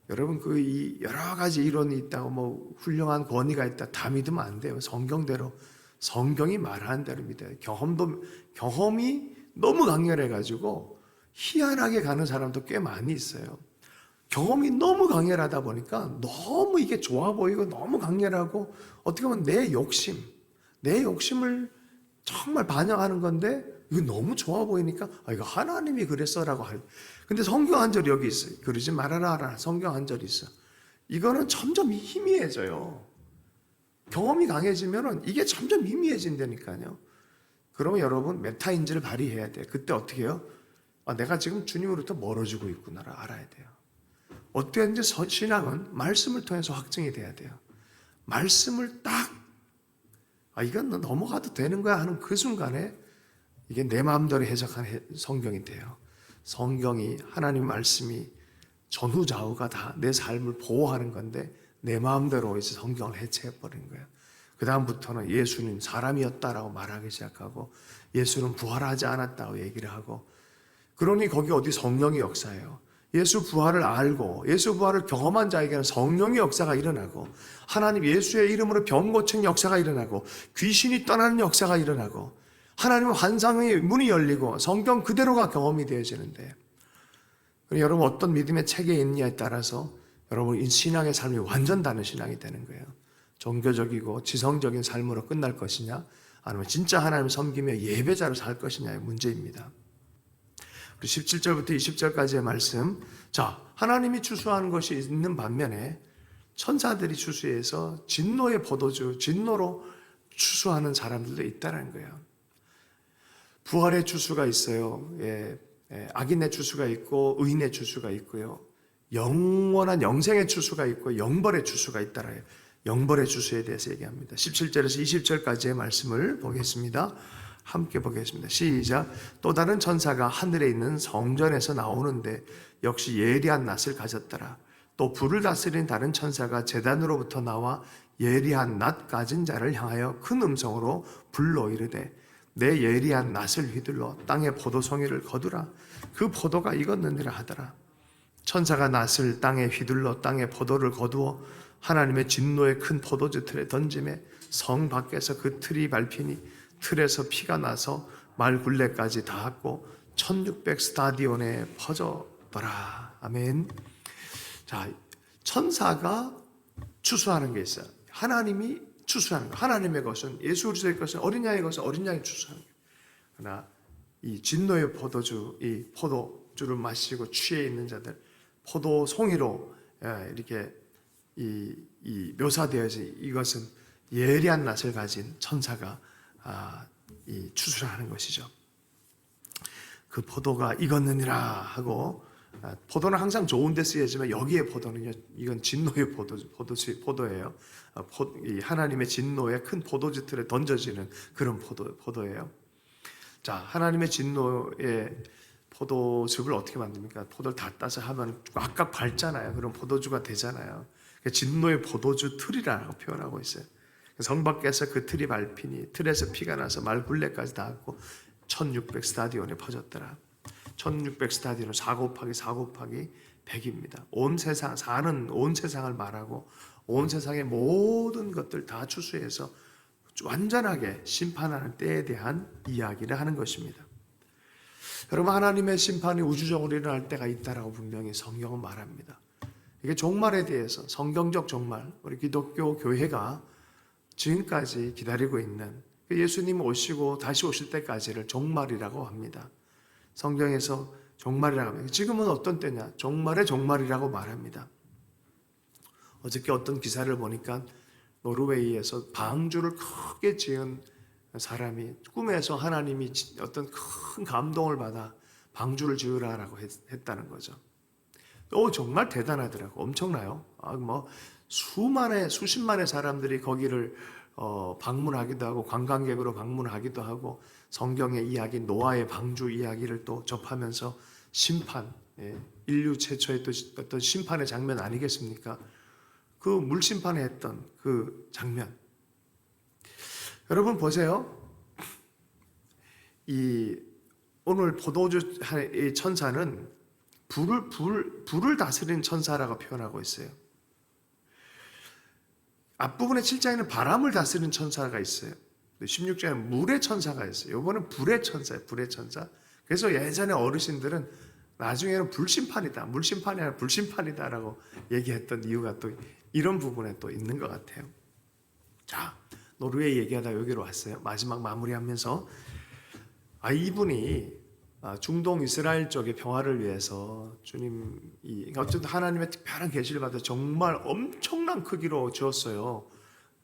여러분, 이 여러 가지 이론이 있다고 뭐 훌륭한 권위가 있다 다 믿으면 안 돼요. 성경대로, 성경이 말하는 대로 믿어요. 경험이 너무 강렬해가지고 희한하게 가는 사람도 꽤 많이 있어요. 경험이 너무 강렬하다 보니까 너무 이게 좋아 보이고 너무 강렬하고 어떻게 보면 내 욕심을 정말 반영하는 건데 이거 너무 좋아 보이니까 이거 하나님이 그랬어라고 할. 근데 성경 한 절이 여기 있어요. 그러지 말아라. 성경 한 절이 있어. 이거는 점점 희미해져요. 경험이 강해지면은 이게 점점 희미해진다니까요. 그러면 여러분 메타인지를 발휘해야 돼요. 그때 어떻게 해요? 내가 지금 주님으로부터 멀어지고 있구나를 알아야 돼요. 어떻게든지 신앙은 말씀을 통해서 확증이 돼야 돼요. 말씀을 딱 이건 넘어가도 되는 거야 하는 그 순간에 이게 내 마음대로 해석한 성경이 돼요. 성경이 하나님 말씀이 전후좌우가 다 내 삶을 보호하는 건데 내 마음대로 이제 성경을 해체해버린 거예요. 그 다음부터는 예수는 사람이었다라고 말하기 시작하고 예수는 부활하지 않았다고 얘기를 하고 그러니 거기 어디 성령의 역사예요. 예수 부활을 알고 예수 부활을 경험한 자에게는 성령의 역사가 일어나고 하나님 예수의 이름으로 병 고친 역사가 일어나고 귀신이 떠나는 역사가 일어나고 하나님의 환상의 문이 열리고 성경 그대로가 경험이 되어지는데 여러분 어떤 믿음의 체계에 있느냐에 따라서 여러분 신앙의 삶이 완전 다른 신앙이 되는 거예요. 종교적이고 지성적인 삶으로 끝날 것이냐 아니면 진짜 하나님을 섬기며 예배자로 살 것이냐의 문제입니다. 17절부터 20절까지의 말씀. 자, 하나님이 추수하는 것이 있는 반면에 천사들이 추수해서 진노의 포도주, 진노로 추수하는 사람들도 있다는 거예요. 부활의 추수가 있어요. 악인의 추수가 있고 의인의 추수가 있고요. 영원한 영생의 추수가 있고 영벌의 추수가 있다라요. 영벌의 추수에 대해서 얘기합니다. 17절에서 20절까지의 말씀을 보겠습니다. 함께 보겠습니다. 시작. 또 다른 천사가 하늘에 있는 성전에서 나오는데 역시 예리한 낫을 가졌더라. 또 불을 다스린 다른 천사가 제단으로부터 나와 예리한 낫 가진 자를 향하여 큰 음성으로 불러 이르되 내 예리한 낫을 휘둘러 땅의 포도송이를 거두라. 그 포도가 익었느니라 하더라. 천사가 낫을 땅에 휘둘러 땅의 포도를 거두어 하나님의 진노의 큰 포도주 틀에 던짐에 성 밖에서 그 틀이 밟히니 틀에서 피가 나서 말 굴레까지 닿았고 1600 스타디온에 퍼져더라. 아멘. 자, 천사가 추수하는 게 있어요. 하나님이 추수하는 거. 하나님의 것은 예수 그리스도의 것은 어린 양의 것은 어린 양이 추수하는 거예요. 그러나 이 진노의 포도주, 이 포도주를 마시고 취해 있는 자들, 포도 송이로 이렇게 이 묘사되어진 이것은 예리한 낫을 가진 천사가 이 추수를 하는 것이죠. 그 포도가 익었느니라 하고 포도는 항상 좋은 데 쓰여지만 여기에 포도는요, 이건 진노의 포도예요. 이 하나님의 진노의 큰 포도주 틀에 던져지는 그런 포도예요. 자, 하나님의 진노의 포도즙을 어떻게 만듭니까? 포도를 다 따서 하면 꽉꽉 밟잖아요. 그럼 포도주가 되잖아요. 진노의 포도주 틀이라고 표현하고 있어요. 성 밖에서 그 틀이 밟히니 틀에서 피가 나서 말 굴레까지 닿았고 1600 스타디온에 퍼졌더라. 1600 스타디온은 4 곱하기 4 곱하기 100입니다. 온 세상, 사는 온 세상을 말하고 온 세상의 모든 것들 다 추수해서 완전하게 심판하는 때에 대한 이야기를 하는 것입니다. 여러분, 하나님의 심판이 우주적으로 일어날 때가 있다라고 분명히 성경은 말합니다. 이게 종말에 대해서 성경적 종말, 우리 기독교 교회가 지금까지 기다리고 있는 예수님 오시고 다시 오실 때까지를 종말이라고 합니다. 성경에서 종말이라고 합니다. 지금은 어떤 때냐? 종말의 종말이라고 말합니다. 어저께 어떤 기사를 보니까 노르웨이에서 방주를 크게 지은 사람이 꿈에서 하나님이 어떤 큰 감동을 받아 방주를 지으라라고 했다는 거죠. 정말 대단하더라고. 엄청나요. 수십만의 사람들이 거기를 방문하기도 하고 관광객으로 방문하기도 하고 성경의 이야기 노아의 방주 이야기를 또 접하면서 심판, 인류 최초의 또 어떤 심판의 장면 아니겠습니까? 그 물심판에 했던 그 장면. 여러분 보세요. 오늘 포도주 천사는 불을 다스리는 천사라고 표현하고 있어요. 앞부분에 7장에는 바람을 다스리는 천사가 있어요. 16장에는 물의 천사가 있어요. 이번은 불의 천사예요. 불의 천사. 그래서 예전에 어르신들은 나중에는 불심판이다, 물심판이 아니라 불심판이다라고 얘기했던 이유가 또 이런 부분에 또 있는 것 같아요. 자, 노르웨이 얘기하다 여기로 왔어요. 마지막 마무리하면서 이분이 중동 이스라엘 쪽의 평화를 위해서 주님이 어쨌든 하나님의 특별한 계시를 받아 정말 엄청난 크기로 주었어요.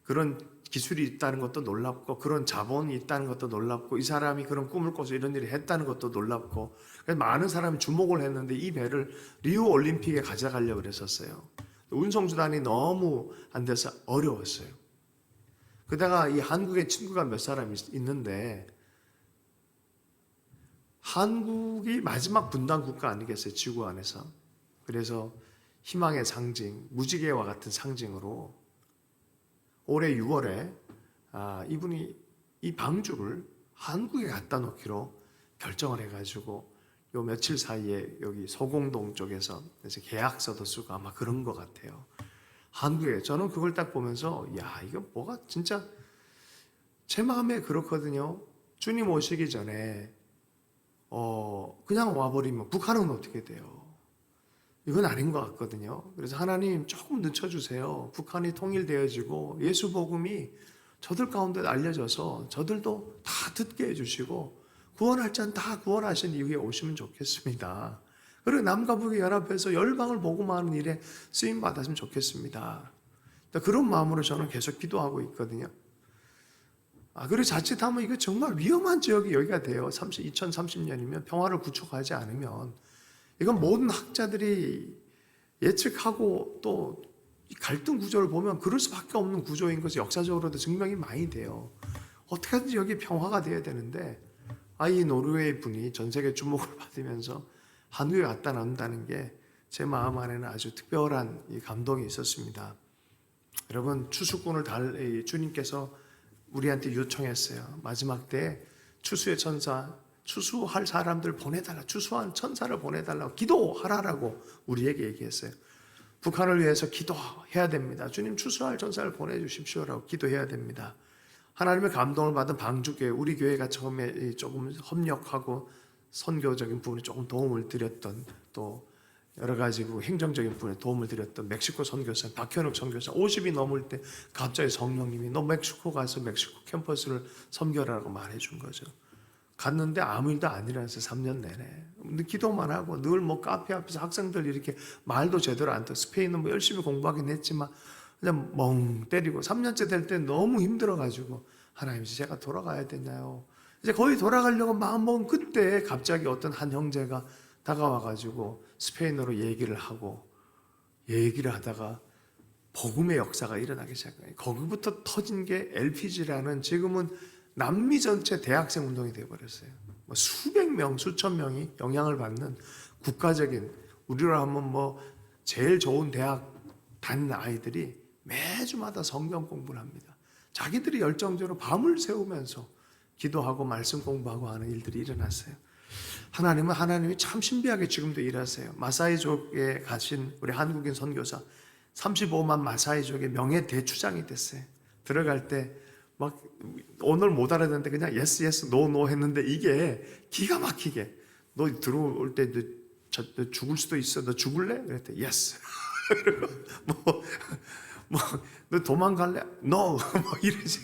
그런 기술이 있다는 것도 놀랍고 그런 자본이 있다는 것도 놀랍고 이 사람이 그런 꿈을 꿔서 이런 일을 했다는 것도 놀랍고 그래서 많은 사람이 주목을 했는데 이 배를 리우 올림픽에 가져가려고 그랬었어요. 운송수단이 너무 안 돼서 어려웠어요. 그다가 이 한국에 친구가 몇 사람 있는데 한국이 마지막 분단 국가 아니겠어요? 지구 안에서. 그래서 희망의 상징, 무지개와 같은 상징으로 올해 6월에 이분이 이 방주를 한국에 갖다 놓기로 결정을 해가지고 요 며칠 사이에 여기 소공동 쪽에서 그래서 계약서도 쓰고 아마 그런 것 같아요. 한국에 저는 그걸 딱 보면서 야 이거 뭐가 진짜 제 마음에 그렇거든요. 주님 오시기 전에 그냥 와버리면 북한은 어떻게 돼요? 이건 아닌 것 같거든요. 그래서 하나님 조금 늦춰주세요. 북한이 통일되어지고 예수 복음이 저들 가운데 알려져서 저들도 다 듣게 해주시고 구원할 자는 다 구원하신 이후에 오시면 좋겠습니다. 그리고 남과 북이 연합해서 열방을 복음하는 일에 쓰임 받았으면 좋겠습니다. 그런 마음으로 저는 계속 기도하고 있거든요. 그리고 자칫하면 이거 정말 위험한 지역이 여기가 돼요. 2030년이면 평화를 구축하지 않으면 이건 모든 학자들이 예측하고 또 갈등 구조를 보면 그럴 수밖에 없는 구조인 것이 역사적으로도 증명이 많이 돼요. 어떻게든지 여기 평화가 돼야 되는데 이 노르웨이 분이 전 세계 주목을 받으면서 한국에 갖다 놨다는 게 제 마음 안에는 아주 특별한 이 감동이 있었습니다. 여러분 추수꾼을 주님께서 우리한테 요청했어요. 마지막 때 추수의 천사, 추수할 사람들 보내달라, 추수한 천사를 보내달라고 기도하라라고 우리에게 얘기했어요. 북한을 위해서 기도해야 됩니다. 주님 추수할 천사를 보내주십시오라고 기도해야 됩니다. 하나님의 감동을 받은 방주교회, 우리 교회가 처음에 조금 협력하고 선교적인 부분에 조금 도움을 드렸던 또 여러 가지 행정적인 부분에 도움을 드렸던 멕시코 선교사 박현욱 선교사 50이 넘을 때 갑자기 성령님이 너 멕시코 가서 멕시코 캠퍼스를 섬겨라라고 말해준 거죠. 갔는데 아무 일도 안 일어났어요. 3년 내내 기도만 하고 늘 카페 앞에서 학생들 이렇게 말도 제대로 안 듣고 스페인은 열심히 공부하긴 했지만 그냥 멍 때리고 3년째 될 때 너무 힘들어가지고 하나님 제가 돌아가야 되나요? 이제 거의 돌아가려고 마음먹은 그때 갑자기 어떤 한 형제가 다가와가지고 스페인어로 얘기를 하다가 복음의 역사가 일어나기 시작해요. 거기부터 터진 게 LPG라는 지금은 남미 전체 대학생 운동이 되어버렸어요. 수백 명, 수천 명이 영향을 받는 국가적인 우리로 하면 제일 좋은 대학 다니는 아이들이 매주마다 성경 공부를 합니다. 자기들이 열정적으로 밤을 새우면서 기도하고 말씀 공부하고 하는 일들이 일어났어요. 하나님이 참 신비하게 지금도 일하세요. 마사이족에 가신 우리 한국인 선교사 35만 마사이족의 명예 대추장이 됐어요. 들어갈 때 오늘 못 알아듣는데 그냥 yes, yes, no, no 했는데 이게 기가 막히게 너 들어올 때 너 죽을 수도 있어. 너 죽을래? 그랬더니 yes. 그리고 너 도망갈래? No. 이러지.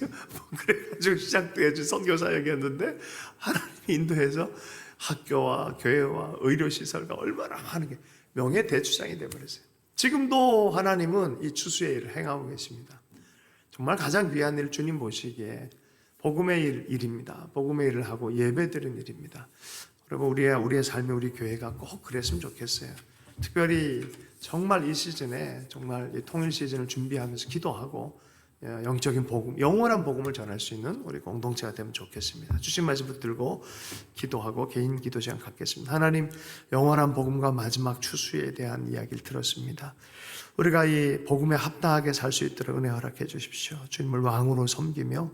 그래가지고 시작돼가지고 선교사 얘기했는데 하나님이 인도해서 학교와 교회와 의료시설과 얼마나 많은 게 명예대추장이 되어버렸어요. 지금도 하나님은 이 추수의 일을 행하고 계십니다. 정말 가장 귀한 일 주님 보시기에 복음의 일입니다. 복음의 일을 하고 예배드리는 일입니다. 여러분 우리의 삶에 우리 교회가 꼭 그랬으면 좋겠어요. 특별히 정말 이 시즌에 정말 이 통일 시즌을 준비하면서 기도하고 영적인 복음, 영원한 복음을 전할 수 있는 우리 공동체가 되면 좋겠습니다. 주신 말씀 붙들고 기도하고 개인 기도 시간 갖겠습니다. 하나님, 영원한 복음과 마지막 추수에 대한 이야기를 들었습니다. 우리가 이 복음에 합당하게 살 수 있도록 은혜 허락해 주십시오. 주님을 왕으로 섬기며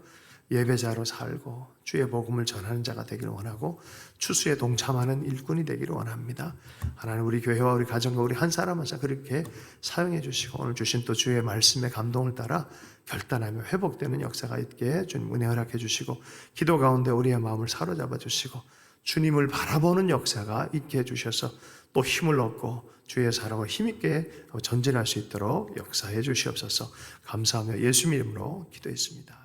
예배자로 살고 주의 복음을 전하는 자가 되기를 원하고 추수에 동참하는 일꾼이 되기를 원합니다. 하나님 우리 교회와 우리 가정과 우리 한 사람 한 사람 그렇게 사용해 주시고 오늘 주신 또 주의 말씀의 감동을 따라 결단하며 회복되는 역사가 있게 주님 은혜 허락해 주시고 기도 가운데 우리의 마음을 사로잡아 주시고 주님을 바라보는 역사가 있게 해주셔서 또 힘을 얻고 주의 사랑을 힘있게 전진할 수 있도록 역사해 주시옵소서. 감사하며 예수님 이름으로 기도했습니다.